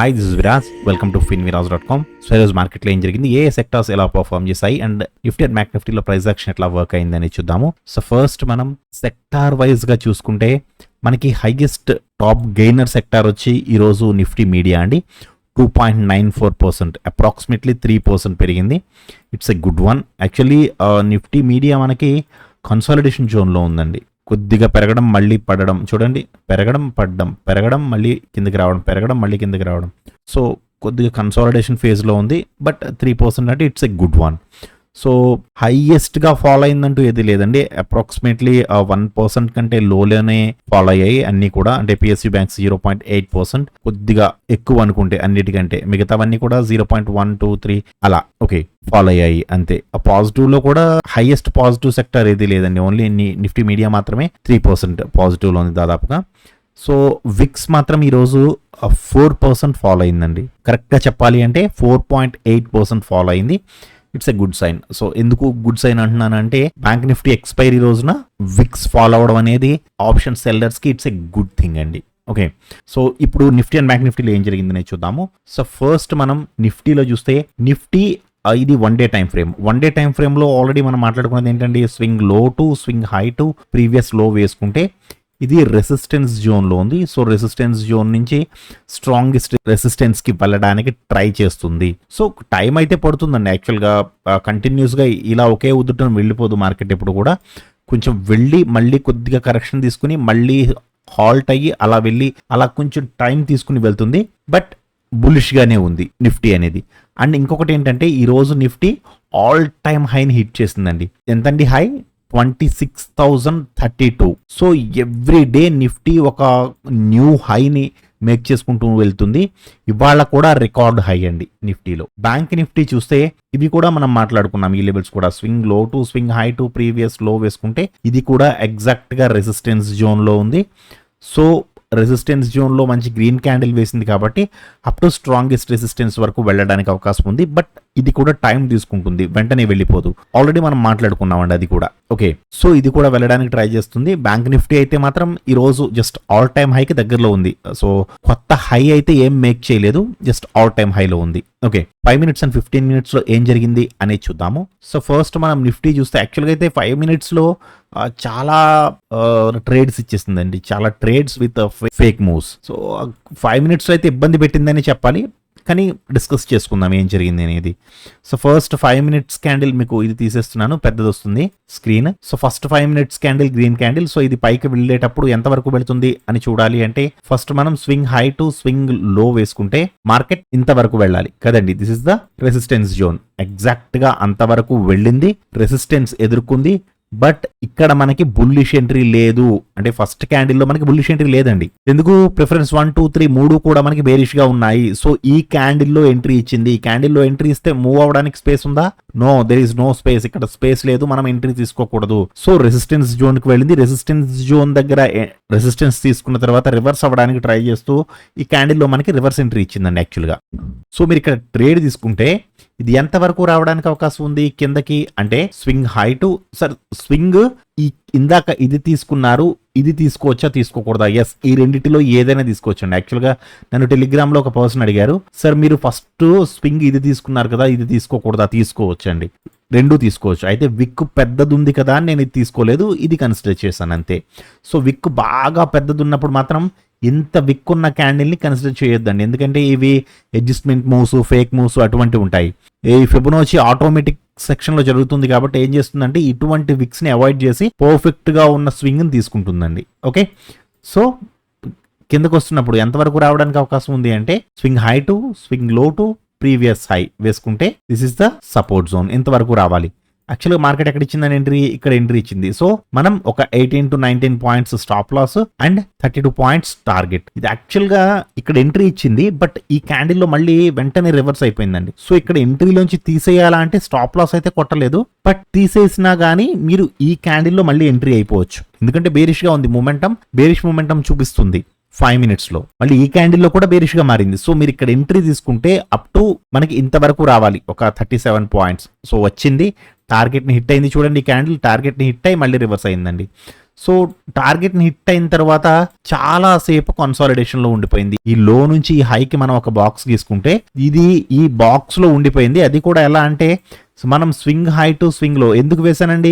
Hi this is Viraj, welcome to finviraz.com. So ఈరోజు మార్కెట్లో ఏం జరిగింది, ఏ సెక్టార్స్ ఎలా పర్ఫార్మ్ చేశాయి అండ్ నిఫ్టీ అండ్ బ్యాంక్ నిఫ్టీలో ప్రైస్ యాక్షన్ ఎట్లా వర్క్ అయిందని చూద్దాము. సో ఫస్ట్ మనం సెక్టార్ వైజ్ గా చూసుకుంటే మనకి హైయెస్ట్ టాప్ గెయినర్ సెక్టార్ వచ్చి ఈరోజు నిఫ్టీ మీడియా అండి. 2.94%, అప్రాక్సిమేట్లీ 3% పెరిగింది. It's a good one. Actually Nifty media మనకి కన్సాలిడేషన్ జోన్లో ఉందండి. కొద్దిగా పెరగడం మళ్ళీ పడడం, చూడండి, పెరగడం పడడం, పెరగడం మళ్ళీ కిందకి రావడం, పెరగడం మళ్ళీ కిందకి రావడం. సో కొద్దిగా కన్సాలిడేషన్ ఫేజ్లో ఉంది. బట్ 3% అంటే it's a good one. So హైయెస్ట్గా ఫాలో అయిందంటూ ఏది లేదండి. అప్రాక్సిమేట్లీ 1% కంటే లోనే ఫాలో అయ్యాయి అన్నీ కూడా. అంటే పిఎస్యూ బ్యాంక్స్ 0.8%, కొద్దిగా ఎక్కువ అనుకుంటే అన్నిటికంటే. మిగతావన్నీ కూడా 0.123 అలా ఓకే ఫాలో అయ్యాయి అంతే. పాజిటివ్లో కూడా హైయెస్ట్ పాజిటివ్ సెక్టర్ ఏది లేదండి. ఓన్లీ నిఫ్టీ మీడియా మాత్రమే 3% పాజిటివ్లో ఉంది దాదాపుగా. సో విక్స్ మాత్రం ఈరోజు 4% ఫాలో అయిందండి. కరెక్ట్గా చెప్పాలి అంటే 4.8% ఫాలో అయింది. It's a good sign. So ఎందుకు గుడ్ సైన్ అంటున్నానంటే, బ్యాంక్ నిఫ్టీ ఎక్స్పైరీ రోజున విక్స్ ఫాలో అవడం అనేది ఆప్షన్ సెల్లర్స్కి ఇట్స్ ఎ గుడ్ థింగ్ అండి. ఓకే, సో ఇప్పుడు నిఫ్టీ అండ్ బ్యాంక్ నిఫ్టీలో ఏం జరిగిందని చూద్దాము. సో ఫస్ట్ మనం నిఫ్టీలో చూస్తే, నిఫ్టీ ఇది 1 day time frame. 1 day time ఫ్రేమ్లో ఆల్రెడీ మనం మాట్లాడుకున్నది ఏంటంటే, స్వింగ్ లో to swing high to previous లో వేసుకుంటే ఇది రెసిస్టెన్స్ జోన్లో ఉంది. సో రెసిస్టెన్స్ జోన్ నుంచి స్ట్రాంగెస్ట్ రెసిస్టెన్స్కి వెళ్ళడానికి ట్రై చేస్తుంది. సో టైం అయితే పడుతుందండి. యాక్చువల్గా కంటిన్యూస్గా ఇలా ఒకే ఉద్దుటం వెళ్ళిపోదు మార్కెట్. ఎప్పుడు కూడా కొంచెం వెళ్ళి మళ్ళీ కొద్దిగా కరెక్షన్ తీసుకుని మళ్ళీ హాల్ట్ అయ్యి అలా వెళ్ళి అలా కొంచెం టైం తీసుకుని వెళ్తుంది. బట్ బులిష్గానే ఉంది నిఫ్టీ అనేది. అండ్ ఇంకొకటి ఏంటంటే, ఈరోజు నిఫ్టీ ఆల్ టైమ్ హైని హిట్ చేసిందండి. ఎంతండి high? 26,032. So every day Nifty ఒక న్యూ హైని మేక్ చేసుకుంటూ వెళ్తుంది. ఇవాళ కూడా రికార్డ్ హై అండి నిఫ్టీలో. బ్యాంక్ నిఫ్టీ చూస్తే ఇవి కూడా మనం మాట్లాడుకున్నాం, ఈ లెవెల్స్ కూడా స్వింగ్ లో to swing high to previous లో వేసుకుంటే ఇది కూడా ఎగ్జాక్ట్గా రెసిస్టెన్స్ జోన్లో ఉంది. సో రెసిస్టెన్స్ జోన్లో మంచి గ్రీన్ క్యాండిల్ వేసింది కాబట్టి అప్ టు స్ట్రాంగెస్ట్ రెసిస్టెన్స్ వరకు వెళ్ళడానికి అవకాశం ఉంది. బట్ ఇది కూడా టైం తీసుకుంటుంది, వెంటనే వెళ్ళిపోదు. ఆల్రెడీ మనం మాట్లాడుకున్నామండి అది కూడా. ఓకే, సో ఇది కూడా వెళ్ళడానికి ట్రై చేస్తుంది. బ్యాంక్ నిఫ్టీ అయితే మాత్రం ఈరోజు జస్ట్ ఆల్ టైమ్ హైకి దగ్గరలో ఉంది. సో కొత్త హై అయితే ఏం మేక్ చేయలేదు, జస్ట్ ఆల్ టైమ్ హైలో ఉంది. ఓకే, 5 minutes and 15 minutes లో ఏం జరిగింది అనేది చూద్దాము. సో ఫస్ట్ మనం నిఫ్టీ చూస్తే, యాక్చువల్గా అయితే 5 minutes లో చాలా ట్రేడ్స్ ఇచ్చేసిందండి. చాలా trades with fake moves. So 5 minutes లో అయితే ఇబ్బంది పెట్టిందని చెప్పాలి. కానీ డిస్కస్ చేసుకుందాం ఏం జరిగింది అనేది. సో ఫస్ట్ 5 minutes క్యాండిల్ మీకు ఇది తీసేస్తున్నాను, పెద్దది వస్తుంది screen. So first 5 minutes candle green candle. So ఇది పైకి వెళ్ళేటప్పుడు ఎంతవరకు వెళ్తుంది అని చూడాలి అంటే, ఫస్ట్ మనం స్వింగ్ హై టు స్వింగ్ లో వేసుకుంటే మార్కెట్ ఇంతవరకు వెళ్ళాలి కదండి. This is the resistance zone. Exact గా అంతవరకు వెళ్ళింది, రెసిస్టెన్స్ ఎదుర్కొంది. బట్ ఇక్కడ మనకి బుల్లిష్ ఎంట్రీ లేదు. అంటే ఫస్ట్ క్యాండిల్లో మనకి బుల్లిష్ ఎంట్రీ లేదండి. ఎందుకు? ప్రిఫరెన్స్ 1, 2, 3 మూడు కూడా మనకి బేరిష్ గా ఉన్నాయి. సో ఈ క్యాండిల్లో ఎంట్రీ ఇచ్చింది. ఈ క్యాండిల్లో ఎంట్రీ ఇస్తే మూవ్ అవడానికి స్పేస్ ఉందా? No, there is no space. ఇక్కడ స్పేస్ లేదు, మనం ఎంట్రీ తీసుకోకూడదు. సో రెసిస్టెన్స్ జోన్ కి వెళ్ళింది. రెసిస్టెన్స్ జోన్ దగ్గర రెసిస్టెన్స్ తీసుకున్న తర్వాత రివర్స్ అవ్వడానికి ట్రై చేస్తూ ఈ క్యాండిల్లో మనకి రివర్స్ ఎంట్రీ ఇచ్చిందండి యాక్చువల్గా. సో మీరు ఇక్కడ ట్రేడ్ తీసుకుంటే ఇది ఎంత వరకు రావడానికి అవకాశం ఉంది కిందకి అంటే, స్వింగ్ హై టు స్వింగ్ ఇందాక ఇది తీసుకున్నారు, ఇది తీసుకోవచ్చా తీసుకోకూడదా? ఎస్, ఈ రెండిటిలో ఏదైనా తీసుకోవచ్చండి. యాక్చువల్గా నన్ను టెలిగ్రామ్ లో ఒక పర్సన్ అడిగారు, సార్ మీరు ఫస్ట్ స్వింగ్ ఇది తీసుకున్నారు కదా, ఇది తీసుకోకూడదా? తీసుకోవచ్చండి, రెండు తీసుకోవచ్చు. అయితే విక్ పెద్దది ఉంది కదా అని నేను ఇది తీసుకోలేదు, ఇది కన్సిడర్ చేశాను అంతే. సో విక్ బాగా పెద్దది ఉన్నప్పుడు మాత్రం ఇంత విక్ ఉన్న క్యాండిల్ని కన్సిడర్ చేయొద్దండి. ఎందుకంటే ఇవి అడ్జస్ట్మెంట్ మూవ్స్, ఫేక్ మూవ్స్ అటువంటివి ఉంటాయి. ఈ ఫిబొనాచి ఆటోమేటిక్ సెక్షన్ లో జరుగుతుంది కాబట్టి ఏం చేస్తుందంటే, ఇటువంటి విక్స్ ని అవాయిడ్ చేసి పర్ఫెక్ట్ గా ఉన్న స్వింగ్ ని తీసుకుంటుందండి. ఓకే, సో కిందకు వస్తున్నప్పుడు ఎంతవరకు రావడానికి అవకాశం ఉంది అంటే, స్వింగ్ హై టు స్వింగ్ లో టు ప్రీవియస్ హై వేసుకుంటే this is the support zone. ఇంతవరకు రావాలి. యాక్చువల్గా మార్కెట్ ఎక్కడ ఇచ్చిందని ఎంట్రీ, ఇక్కడ ఎంట్రీ ఇచ్చింది. సో మనం ఒక 18 to 19 points stop loss and 32 points target. ఇది యాక్చువల్గా ఇక్కడ ఎంట్రీ ఇచ్చింది, బట్ ఈ క్యాండిల్లో మళ్ళీ వెంటనే రివర్స్ అయిపోయిందండి. సో ఇక్కడ ఎంట్రీలోంచి తీసేయాలా అంటే స్టాప్ లాస్ అయితే కొట్టలేదు, బట్ తీసేసినా గానీ మీరు ఈ క్యాండిల్లో మళ్ళీ ఎంట్రీ అయిపోవచ్చు. ఎందుకంటే బేరిష్ గా ఉంది మూమెంటం, బేరిష్ మూమెంటం చూపిస్తుంది 5 minutes లో. మళ్ళీ ఈ క్యాండిల్లో కూడా బేరిష్ గా మారింది. సో మీరు ఇక్కడ ఎంట్రీ తీసుకుంటే అప్ టు మనకి ఇంతవరకు రావాలి, ఒక 37 points. సో వచ్చింది, టార్గెట్ ని హిట్ అయింది. చూడండి, ఈ క్యాండిల్ టార్గెట్ ని హిట్ అయ్యి మళ్ళీ రివర్స్ అయిందండి. సో టార్గెట్ ని హిట్ అయిన తర్వాత చాలా సేపు కన్సాలిడేషన్ లో ఉండిపోయింది. ఈ లో నుంచి ఈ హైకి మనం ఒక బాక్స్ గీసుకుంటే ఇది ఈ బాక్స్ లో ఉండిపోయింది. అది కూడా ఎలా అంటే మనం స్వింగ్ హై టు స్వింగ్ లో ఎందుకు వేసానండి,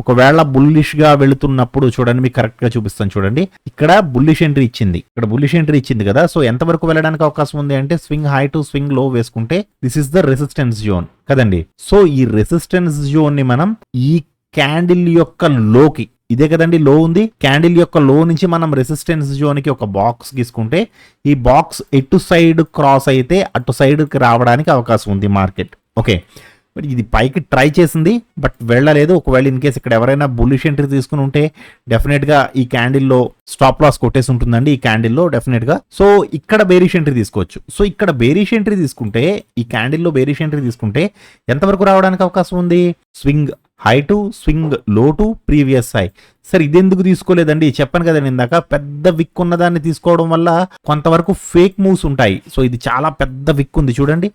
ఒకవేళ బుల్లిష్ గా వెళుతున్నప్పుడు చూడండి, మీకు కరెక్ట్ గా చూపిస్తాను చూడండి. ఇక్కడ బుల్లిష్ ఎంట్రీ ఇచ్చింది కదా. సో ఎంత వరకు వెళ్ళడానికి అవకాశం ఉంది అంటే స్వింగ్ హై టు స్వింగ్ లో వేసుకుంటే this is the resistance zone కదండి. సో ఈ రెసిస్టెన్స్ జోన్ ని మనం ఈ క్యాండిల్ యొక్క లోకి, ఇదే కదండి లో ఉంది, క్యాండిల్ యొక్క లో నుంచి మనం రెసిస్టెన్స్ జోన్ కి ఒక బాక్స్ గీసుకుంటే ఈ బాక్స్ ఎటు సైడ్ క్రాస్ అయితే అటు సైడ్ కి రావడానికి అవకాశం ఉంది మార్కెట్. ఓకే, బట్ ఇది పైకి ట్రై చేసింది బట్ వెళ్ళలేదు. ఒకవేళ ఇన్ కేసు ఇక్కడ ఎవరైనా బుల్లిష్ ఎంట్రీ తీసుకుని ఉంటే డెఫినెట్గా ఈ క్యాండిల్లో స్టాప్ లాస్ కొట్టేసి ఉంటుందండి ఈ క్యాండిల్లో డెఫినెట్గా. సో ఇక్కడ బేరిష్ ఎంట్రీ తీసుకోవచ్చు. సో ఇక్కడ బేరిష్ ఎంట్రీ తీసుకుంటే, ఈ క్యాండిల్లో బేరిష్ ఎంట్రీ తీసుకుంటే ఎంతవరకు రావడానికి అవకాశం ఉంది, స్వింగ్ హై టు స్వింగ్ లో టు ప్రీవియస్ హై. సరే ఇదెందుకు తీసుకోలేదండి, చెప్పాను కదండి ఇందాక, పెద్ద విక్ ఉన్నదాన్ని తీసుకోవడం వల్ల కొంతవరకు ఫేక్ మూవ్స్ ఉంటాయి. సో ఇది చాలా పెద్ద విక్ ఉంది చూడండి.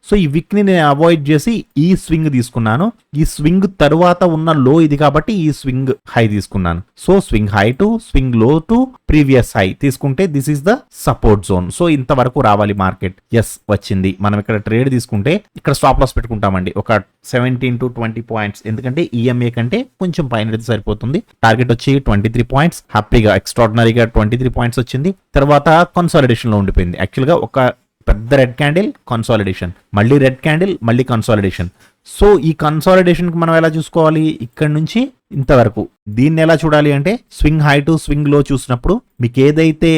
సో ఈ విక్ ని నేను అవాయిడ్ చేసి ఈ స్వింగ్ తీసుకున్నాను. ఈ స్వింగ్ తరువాత ఉన్న లో ఇది కాబట్టి ఈ స్వింగ్ హై తీసుకున్నాను. So swing high to swing లో టు ప్రీవియస్ హై తీసుకుంటే this is the support zone. So ఇంతవరకు రావాలి మార్కెట్. ఎస్ వచ్చింది. మనం ఇక్కడ ట్రేడ్ తీసుకుంటే ఇక్కడ స్టాప్ లాస్ పెట్టుకుంటామండి ఒక 17 to 20 పాయింట్స్, ఎందుకంటే ఈఎంఏ కంటే కొంచెం పైన సరిపోతుంది. టార్గెట్ వచ్చి 23 పాయింట్స్, హ్యాపీగా ఎక్స్ట్రాడినరీగా 23 పాయింట్స్ వచ్చింది. తర్వాత కన్సాలిడేషన్ లో ఉండిపోయింది. యాక్చువల్గా ఒక పెద్ద రెడ్ క్యాండిల్ కన్సాలిడేషన్, మళ్ళీ రెడ్ క్యాండిల్, మళ్ళీ కన్సాలిడేషన్. సో ఈ కన్సాలిడేషన్ కి మనం ఎలా చూసుకోవాలి, ఇక్కడ నుంచి ఇంతవరకు దీన్ని ఎలా చూడాలి అంటే స్వింగ్ హై టు స్వింగ్ లో చూసినప్పుడు మీకు ఏదైతే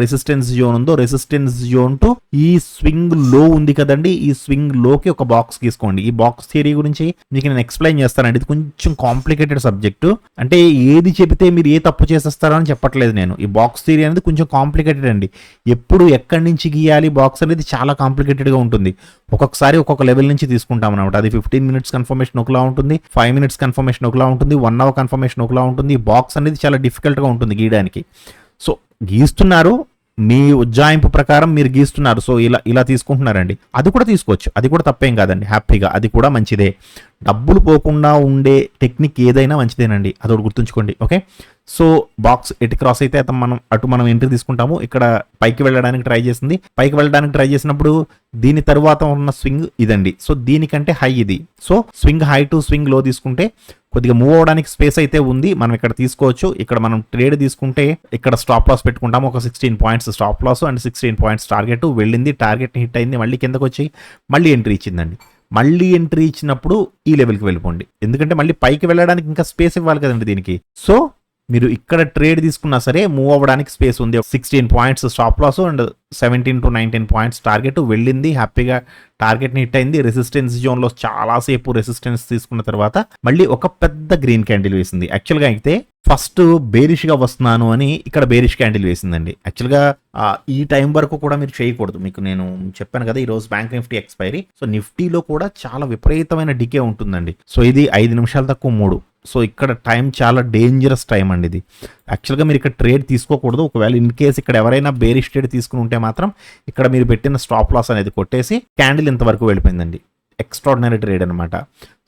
రెసిస్టెన్స్ జోన్ ఉందో రెసిస్టెన్స్ జోన్ టు ఈ స్వింగ్ లో ఉంది కదండి, ఈ స్వింగ్ లోకి ఒక బాక్స్ తీసుకోండి. ఈ బాక్స్ థియరీ గురించి మీకు నేను ఎక్స్ప్లెయిన్ చేస్తానండి. ఇది కొంచెం కాంప్లికేటెడ్ సబ్జెక్టు, అంటే ఏది చెబితే మీరు ఏ తప్పు చేసేస్తారో అని చెప్పట్లేదు నేను. ఈ బాక్స్ థియరీ అనేది కొంచెం కాంప్లికేటెడ్ అండి. ఎప్పుడు ఎక్కడి నుంచి గీయాలి బాక్స్ అనేది చాలా కాంప్లికేటెడ్ గా ఉంటుంది. ఒక్కొక్కసారి ఒక్కొక్క లెవెల్ నుంచి తీసుకుంటాం అనమాట. అది 15 minutes కన్ఫర్మేషన్ ఒకలా ఉంటుంది, 5 minutes కన్ఫర్మేషన్ ఒకలా ఉంటుంది, 1 hour కన్ఫర్మేషన్ ఒకలా ఉంటుంది. ఈ బాక్స్ అనేది చాలా డిఫికల్ట్ గా ఉంటుంది గీయడానికి. సో గీస్తున్నారు, మీ ఉజ్జాయింపు ప్రకారం మీరు గీస్తున్నారు. సో ఇలా తీసుకుంటున్నారండి. అది కూడా తీసుకోవచ్చు, అది కూడా తప్పేం కాదండి, హ్యాపీగా అది కూడా మంచిదే. డబ్బులు పోకుండా ఉండే టెక్నిక్ ఏదైనా మంచిదేనండి, అదొకటి గుర్తుంచుకోండి. ఓకే, సో బాక్స్ ఎటు క్రాస్ అయితే అటు మనం ఎంట్రీ తీసుకుంటాము. ఇక్కడ పైకి వెళ్ళడానికి ట్రై చేసింది, పైకి వెళ్ళడానికి ట్రై చేసినప్పుడు దీని తరువాత ఉన్న స్వింగ్ ఇదండి. సో దీనికంటే హై ఇది. So swing high to swing లో తీసుకుంటే కొద్దిగా మూవ్ అవడానికి స్పేస్ అయితే ఉంది, మనం ఇక్కడ తీసుకోవచ్చు. ఇక్కడ మనం ట్రేడ్ తీసుకుంటే ఇక్కడ స్టాప్ లాస్ పెట్టుకుంటాము. ఒక 16 points stop loss and 16 points target వెళ్ళింది, టార్గెట్ హిట్ అయింది, మళ్ళీ కిందకు వచ్చి మళ్ళీ ఎంట్రీ ఇచ్చిందండి. మళ్ళీ ఎంట్రీ ఇచ్చినప్పుడు ఈ లెవెల్కి వెళ్ళిపోండి, ఎందుకంటే మళ్ళీ పైకి వెళ్ళడానికి ఇంకా స్పేస్ ఇవ్వాలి కదండి దీనికి. సో మీరు ఇక్కడ ట్రేడ్ తీసుకున్నా సరే మూవ్ అవ్వడానికి స్పేస్ ఉంది. 16 points stop loss and 17 to 19 points target వెళ్ళింది, హ్యాపీగా టార్గెట్ని హిట్ అయింది. రెసిస్టెన్స్ జోన్లో చాలాసేపు రెసిస్టెన్స్ తీసుకున్న తర్వాత మళ్ళీ ఒక పెద్ద గ్రీన్ క్యాండిల్ వేసింది. యాక్చువల్గా అయితే ఫస్ట్ బేరిష్గా వస్తున్నాను అని ఇక్కడ బేరిష్ క్యాండిల్ వేసిందండి. యాక్చువల్గా ఈ టైం వరకు కూడా మీరు చేయకూడదు. మీకు నేను చెప్పాను కదా ఈరోజు బ్యాంక్ నిఫ్టీ ఎక్స్పైరీ. సో నిఫ్టీలో కూడా చాలా విపరీతమైన డికే ఉంటుందండి. సో ఇది 5 నిమిషాలు తక్కువ 3. సో ఇక్కడ టైం చాలా డేంజరస్ టైం అండి ఇది. యాక్చువల్గా మీరు ఇక్కడ ట్రేడ్ తీసుకోకూడదు. ఒకవేళ ఇన్ కేస్ ఇక్కడ ఎవరైనా బేరిష్ ట్రేడ్ తీసుకుని ఉంటే మాత్రం ఇక్కడ మీరు పెట్టిన స్టాప్ లాస్ అనేది కొట్టేసి క్యాండిల్ ఇంతవరకు వెళ్ళిపోయిందండి. ఎక్స్ట్రాడినరీ ట్రేడ్ అనమాట.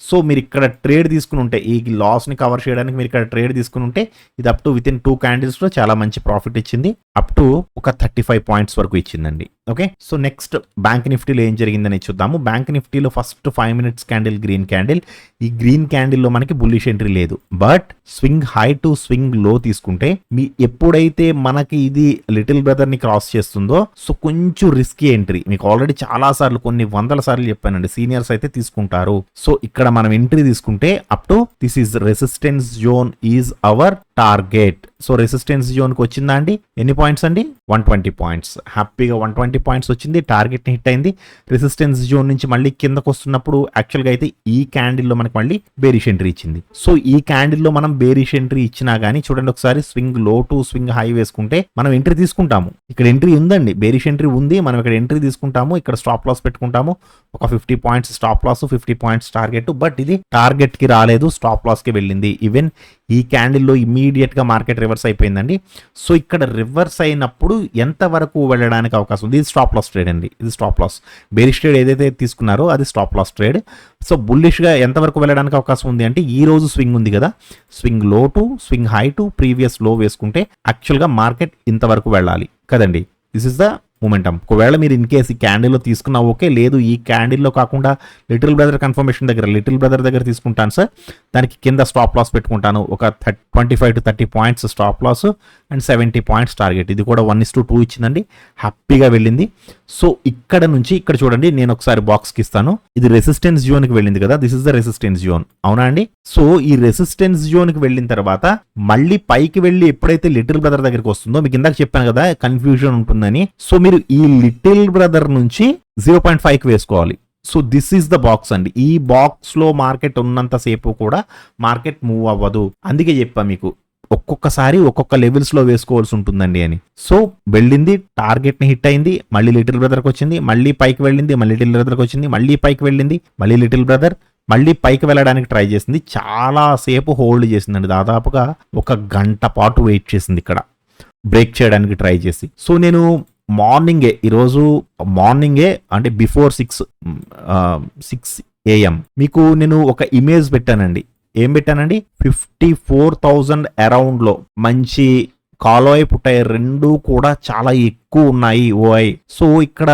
సో మీరు ఇక్కడ ట్రేడ్ తీసుకుని ఉంటే ఈ లాస్ని కవర్ చేయడానికి మీరు ఇక్కడ ట్రేడ్ తీసుకుని ఉంటే ఇది అప్ టు వితిన్ 2 candlesలో చాలా మంచి ప్రాఫిట్ ఇచ్చింది. అప్ టు ఒక 35 పాయింట్స్ వరకు ఇచ్చిందండి. ఓకే, సో నెక్స్ట్ బ్యాంక్ నిఫ్టీలో ఏం జరిగిందని చూద్దాము. బ్యాంక్ నిఫ్టీలో first 5 minutes candle green candle. ఈ గ్రీన్ క్యాండిల్లో మనకి బుల్లిష్ ఎంట్రీ లేదు, but swing high to swing లో తీసుకుంటే మీ ఎప్పుడైతే మనకి ఇది లిటిల్ బ్రదర్ ని క్రాస్ చేస్తుందో సో కొంచెం రిస్కీ ఎంట్రీ. మీకు ఆల్రెడీ చాలా సార్లు కొన్ని 100 సార్లు చెప్పానండి, సీనియర్స్ అయితే తీసుకుంటారు. సో ఇక్కడ మనం ఎంట్రీ తీసుకుంటే up to this is resistance zone is our target. So resistance zone కి వచ్చిందా అండి, ఎన్ని పాయింట్స్ అండి, 120 పాయింట్స్. హ్యాపీగా 120 పాయింట్స్ వచ్చింది, టార్గెట్ ని హిట్ అయింది. రెసిస్టెన్స్ జోన్ నుంచి మళ్ళీ కిందకు వస్తున్నప్పుడు యాక్చువల్గా అయితే ఈ క్యాండిల్లో మనకి మళ్ళీ బేరిష్ ఎంట్రీ ఇచ్చింది. సో ఈ క్యాండిల్లో మనం బేరిష్ ఎంట్రీ ఇచ్చినా గానీ చూడండి ఒకసారి స్వింగ్ లో టు స్వింగ్ హై వేసుకుంటే మనం ఎంట్రీ తీసుకుంటాము. ఇక్కడ ఎంట్రీ ఉందండి, బేరిష్ ఎంట్రీ ఉంది, మనం ఇక్కడ ఎంట్రీ తీసుకుంటాము. ఇక్కడ స్టాప్ లాస్ పెట్టుకుంటాము. ఒక 50 points stop loss, 50 points target. But ఇది టార్గెట్ కి రాలేదు, స్టాప్ లాస్ కి వెళ్ళింది. ఈవెన్ ఈ క్యాండిల్లో ఇమీడియట్ గా మార్కెట్ రివర్స్ అయిపోయిందండి. సో ఇక్కడ రివర్స్ అయినప్పుడు ఎంత వరకు వెళ్ళడానికి అవకాశం ఉంది? ఇది స్టాప్ లాస్ ట్రేడ్ అండి, ఇది స్టాప్ లాస్. బేరిష్ ట్రేడ్ ఏదైతే తీసుకున్నారో అది stop loss trade. So bullish గా ఎంత వరకు వెళ్ళడానికి అవకాశం ఉంది అంటే, ఈ రోజు స్వింగ్ ఉంది కదా, స్వింగ్ లో to swing high to previous లో వేసుకుంటే యాక్చువల్ గా మార్కెట్ ఇంతవరకు వెళ్ళాలి కదండి. This is the momentum. ఒకవేళ మీరు ఇన్ కేసు ఈ క్యాండిల్లో తీసుకున్నా ఓకే, లేదు ఈ క్యాండిల్లో కాకుండా లిటిల్ బ్రదర్ కన్ఫర్మేషన్ దగ్గర, లిటిల్ బ్రదర్ దగ్గర తీసుకుంటాను సార్, దానికి కింద స్టాప్ లాస్ పెట్టుకుంటాను. ఒక 25 to 30 points stop loss and 70 points target. ఇది కూడా 1:2 ఇచ్చిందండి, హ్యాపీగా వెళ్ళింది. సో ఇక్కడ నుంచి ఇక్కడ చూడండి, నేను ఒకసారి బాక్స్కి ఇస్తాను. ఇది రెసిస్టెన్స్ జోన్కి వెళ్ళింది కదా, this is the resistance zone, అవునా అండి? సో ఈ రెసిస్టెన్స్ జోన్కి వెళ్ళిన తర్వాత మళ్ళీ పైకి వెళ్ళి ఎప్పుడైతే లిటిల్ బ్రదర్ దగ్గరికి వస్తుందో, మీకు ఇందాక చెప్పాను కదా కన్ఫ్యూజన్ ఉంటుందని, సో మీరు ఈ లిటిల్ బ్రదర్ నుంచి 0.5కి వేసుకోవాలి. So this is the box అండి. ఈ బాక్స్ లో మార్కెట్ ఉన్నంతసేపు కూడా మార్కెట్ మూవ్ అవ్వదు. అందుకే చెప్పా మీకు, ఒక్కొక్కసారి ఒక్కొక్క లెవెల్స్ లో వేసుకోవాల్సి ఉంటుందండి అని. సో వెళ్ళింది, టార్గెట్ ని హిట్ అయింది, మళ్ళీ లిటిల్ బ్రదర్కి వచ్చింది, మళ్ళీ పైకి వెళ్ళింది, మళ్ళీ లిటిల్ బ్రదర్కి వచ్చింది, మళ్ళీ పైకి వెళ్ళింది, మళ్ళీ లిటిల్ బ్రదర్, మళ్ళీ పైకి వెళ్ళడానికి ట్రై చేసింది. చాలా సేపు హోల్డ్ చేసిందండి, దాదాపుగా 1 గంట పాటు వెయిట్ చేసింది ఇక్కడ బ్రేక్ చేయడానికి ట్రై చేసి. సో నేను ఈరోజు మార్నింగే అంటే బిఫోర్ 6 AM మీకు నేను ఒక ఇమేజ్ పెట్టానండి. ఏం పెట్టానండి? 54,000 అరౌండ్ లో మంచి కాలోయ్ పుట్టాయి, రెండు కూడా చాలా ఎక్కువ ఉన్నాయి ఓఐ. సో ఇక్కడ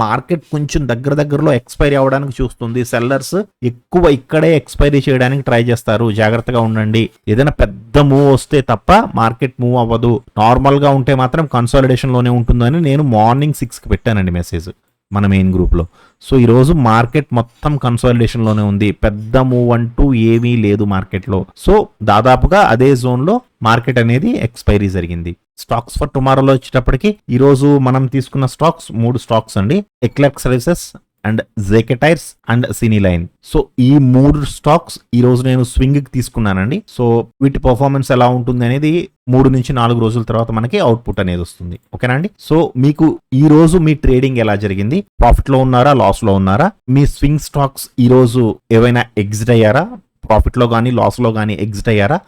మార్కెట్ కొంచెం దగ్గరలో ఎక్స్పైరీ అవ్వడానికి చూస్తుంది. సెల్లర్స్ ఎక్కువ ఇక్కడే ఎక్స్పైరీ చేయడానికి ట్రై చేస్తారు, జాగ్రత్తగా ఉండండి. ఏదైనా పెద్ద మూవ్ వస్తే తప్ప మార్కెట్ మూవ్ అవ్వదు, నార్మల్ గా ఉంటే మాత్రం కన్సాలిడేషన్ లోనే ఉంటుందని నేను మార్నింగ్ 6కి పెట్టానండి మెసేజ్ మన మెయిన్ గ్రూప్ లో. సో ఈరోజు మార్కెట్ మొత్తం కన్సాలిడేషన్ లోనే ఉంది, పెద్ద మూవ్ అంటూ ఏమీ లేదు మార్కెట్ లో. సో దాదాపుగా అదే జోన్ లో మార్కెట్ అనేది ఎక్స్పైరీ జరిగింది. స్టాక్స్ ఫర్ టుమారోలో వచ్చేటప్పటికి ఈరోజు మనం తీసుకున్న స్టాక్స్ 3 స్టాక్స్ అండి, eClerx services and JK Tyres and Cineline. So ఈ 3 స్టాక్స్ ఈ రోజు నేను స్వింగ్ కి తీసుకున్నానండి. సో వీటి పర్ఫార్మెన్స్ ఎలా ఉంటుంది అనేది 3 నుంచి 4 రోజుల తర్వాత మనకి అవుట్పుట్ అనేది వస్తుంది, ఓకేనా అండి? సో మీకు ఈ రోజు మీ ట్రేడింగ్ ఎలా జరిగింది? ప్రాఫిట్ లో ఉన్నారా, లాస్ లో ఉన్నారా? మీ స్వింగ్ స్టాక్స్ ఈ రోజు ఏవైనా ఎగ్జిట్ అయ్యారా? ప్రాఫిట్ లో కానీ లాస్ లో కానీ ఎగ్జిట్ అయ్యారా?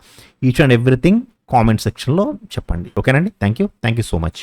Each and everything comment section లో చెప్పండి, ఓకేనండి? Thank you so much.